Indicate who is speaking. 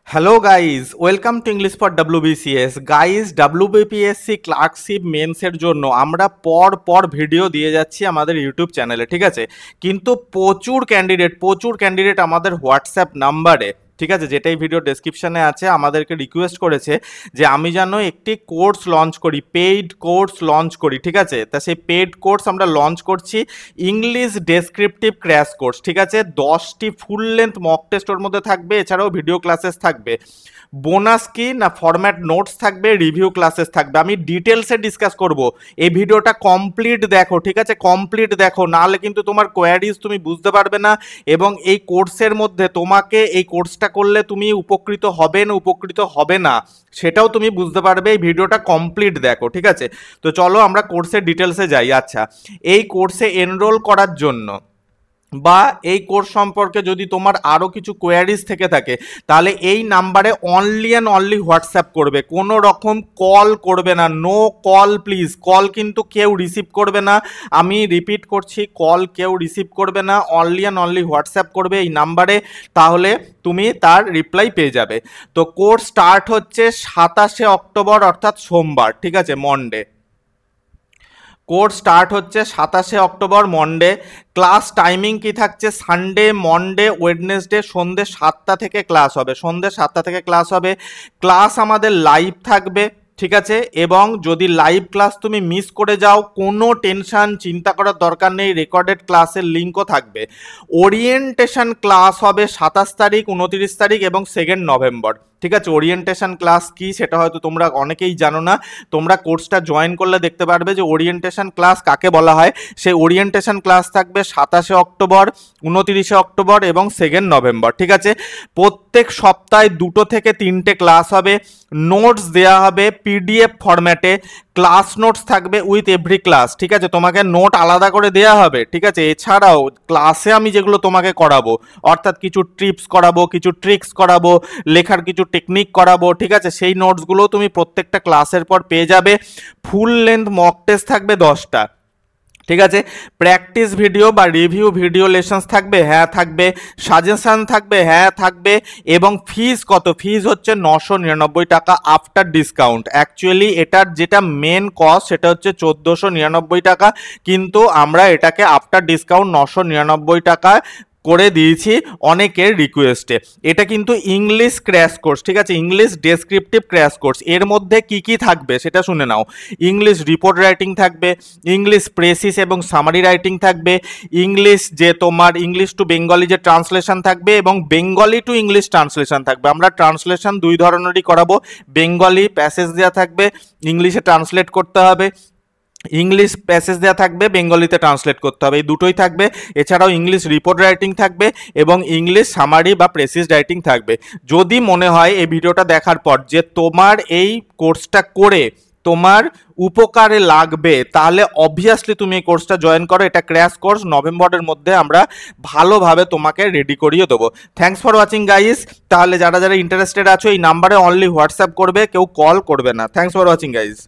Speaker 1: Hello guys, welcome to English for WBCS। Guys, WBPSC clerkship মেন্সের জন্য আমরা পর ভিডিও দিয়ে যাচ্ছি আমাদের ইউটিউব চ্যানেলে, ঠিক আছে। কিন্তু প্রচুর ক্যান্ডিডেট আমাদের হোয়াটসঅ্যাপ নাম্বারে, ঠিক আছে, যেটাই ভিডিও ডেসক্রিপশানে আছে, আমাদেরকে রিকোয়েস্ট করেছে যে আমি যেন একটি কোর্স লঞ্চ করি, পেইড কোর্স লঞ্চ করি, ঠিক আছে। তা সেই পেইড কোর্স আমরা লঞ্চ করছি, ইংলিশ ডেসক্রিপটিভ ক্র্যাশ কোর্স, ঠিক আছে। 10টি ফুল লেন্থ মক টেস্ট ওর মধ্যে থাকবে, এছাড়াও ভিডিও ক্লাসেস থাকবে। বোনাস কি না, ফরম্যাট নোটস থাকবে, রিভিউ ক্লাসেস থাকবে। আমি ডিটেলসে ডিসকাস করব। এই ভিডিওটা কমপ্লিট দেখো, ঠিক আছে, কমপ্লিট দেখো, নাহলে কিন্তু তোমার কোয়ারিজ তুমি বুঝতে পারবে না। এবং এই কোর্সের মধ্যে তোমাকে এই কোর্সটা করলে তুমি উপকৃত হবে না সেটাও তুমি বুঝতে পারবে। এই ভিডিওটা কমপ্লিট দেখো, ঠিক আছে। তো চলো আমরা কোর্সের ডিটেলসে যাই। আচ্ছা, এই কোর্সে এনরোল করার জন্য বা এই কোর্স সম্পর্কে যদি তোমার আরও কিছু কোয়ারিজ থেকে থাকে, তাহলে এই নাম্বারে অনলি অ্যান্ড অনলি হোয়াটসঅ্যাপ করবে, কোনো রকম কল করবে না। নো কল প্লিজ, কল কিন্তু কেউ রিসিভ করবে না। আমি রিপিট করছি, কল কেউ রিসিভ করবে না, অনলি অ্যান্ড অনলি হোয়াটসঅ্যাপ করবে এই নাম্বারে, তাহলে তুমি তার রিপ্লাই পেয়ে যাবে। তো কোর্স স্টার্ট হচ্ছে 27শে অক্টোবর, অর্থাৎ সোমবার, ঠিক আছে, মন্ডে। কোর্স স্টার্ট হচ্ছে 27শে অক্টোবর মন্ডে। ক্লাস টাইমিং কি থাকছে? সানডে, মন্ডে, ওয়েডনেসডে সন্ধ্যে 7টা থেকে ক্লাস হবে, ক্লাস আমাদের লাইভ থাকবে, ঠিক আছে। এবং যদি লাইভ ক্লাস তুমি মিস করে যাও, কোনো টেনশন, চিন্তা করার দরকার নেই, রেকর্ডেড ক্লাসের লিঙ্কও থাকবে। ওরিয়েন্টেশন ক্লাস হবে 27 তারিখ, 29 তারিখ এবং 2 নভেম্বর, ঠিক আছে। ওরিয়েন্টেশন ক্লাস কি সেটা হয়তো তোমরা অনেকেই জানো না, তোমরা কোর্সটা জয়েন করলে দেখতে পারবে যে ওরিয়েন্টেশন ক্লাস কাকে বলা হয়। সেই ওরিয়েন্টেশন ক্লাস থাকবে 27শে অক্টোবর, 29শে অক্টোবর এবং 2 নভেম্বর, ঠিক আছে। প্রত্যেক সপ্তাহে 2 থেকে 3টে ক্লাস হবে। নোটস দেওয়া হবে PDF ফরম্যাটে, ক্লাস নোটস থাকবে উইথ এভরি ক্লাস, ঠিক আছে। তোমাকে নোট আলাদা করে দেওয়া হবে, ঠিক আছে। এছাড়াও ক্লাসে আমি যেগুলো তোমাকে করাবো, অর্থাৎ কিছু টিপস করাবো, কিছু ট্রিক্স করাবো, লেখার কিছু টেকনিক করাবো, ঠিক আছে, সেই নোটসগুলো তুমি প্রত্যেকটা ক্লাসের পর পেয়ে যাবে। ফুল লেন্থ মক টেস্ট থাকবে 10টা, ঠিক আছে। প্র্যাকটিস ভিডিও বা রিভিউ ভিডিও লেসন্স থাকবে, হ্যাঁ থাকবে। সাজেশন থাকবে, হ্যাঁ থাকবে। এবং ফিজ কত? ফিজ হচ্ছে 999 টাকা আফটার ডিসকাউন্ট। অ্যাকচুয়ালি এটার যেটা মেন কস্ট সেটা হচ্ছে 1499 টাকা, কিন্তু আমরা এটাকে আফটার ডিসকাউন্ট 999 টাকা করে দিয়েছি অনেকের রিকোয়েস্টে। এটা কিন্তু ইংলিশ ক্র্যাশ কোর্স, ঠিক আছে, ইংলিশ ডেসক্রিপটিভ ক্র্যাশ কোর্স। এর মধ্যে কি কি থাকবে সেটা শুনে নাও। ইংলিশ রিপোর্ট রাইটিং থাকবে, ইংলিশ প্রেসিস এবং সামারি রাইটিং থাকবে, ইংলিশ যে তোমার ইংলিশ টু বেঙ্গলি যে ট্রান্সলেশন থাকবে এবং বেঙ্গলি টু ইংলিশ ট্রান্সলেশন থাকবে। আমরা ট্রান্সলেশন দুই ধরনেরই করাবো, বেঙ্গলি প্যাসেজ দেওয়া থাকবে, ইংলিশে ট্রান্সলেট করতে হবে, ইংলিশ প্যাসেজ দেওয়া থাকবে, বেঙ্গলিতে ট্রান্সলেট করতে হবে, এই দুটোই থাকবে। এছাড়াও ইংলিশ রিপোর্ট রাইটিং থাকবে এবং ইংলিশ সামারি বা প্রেসিস রাইটিং থাকবে। যদি মনে হয় এই ভিডিওটা দেখার পর যে তোমার এই কোর্সটা করে তোমার উপকারে লাগবে, তাহলে অবভিয়াসলি তুমি এই কোর্সটা জয়েন করো। এটা ক্র্যাশ কোর্স, নভেম্বরের মধ্যে আমরা ভালোভাবে তোমাকে রেডি করিয়ে দেবো। Thanks for watching guys. তাহলে যারা যারা ইন্টারেস্টেড আছো এই নাম্বারে অনলি হোয়াটসঅ্যাপ করবে, কেউ কল করবে না। Thanks for watching guys.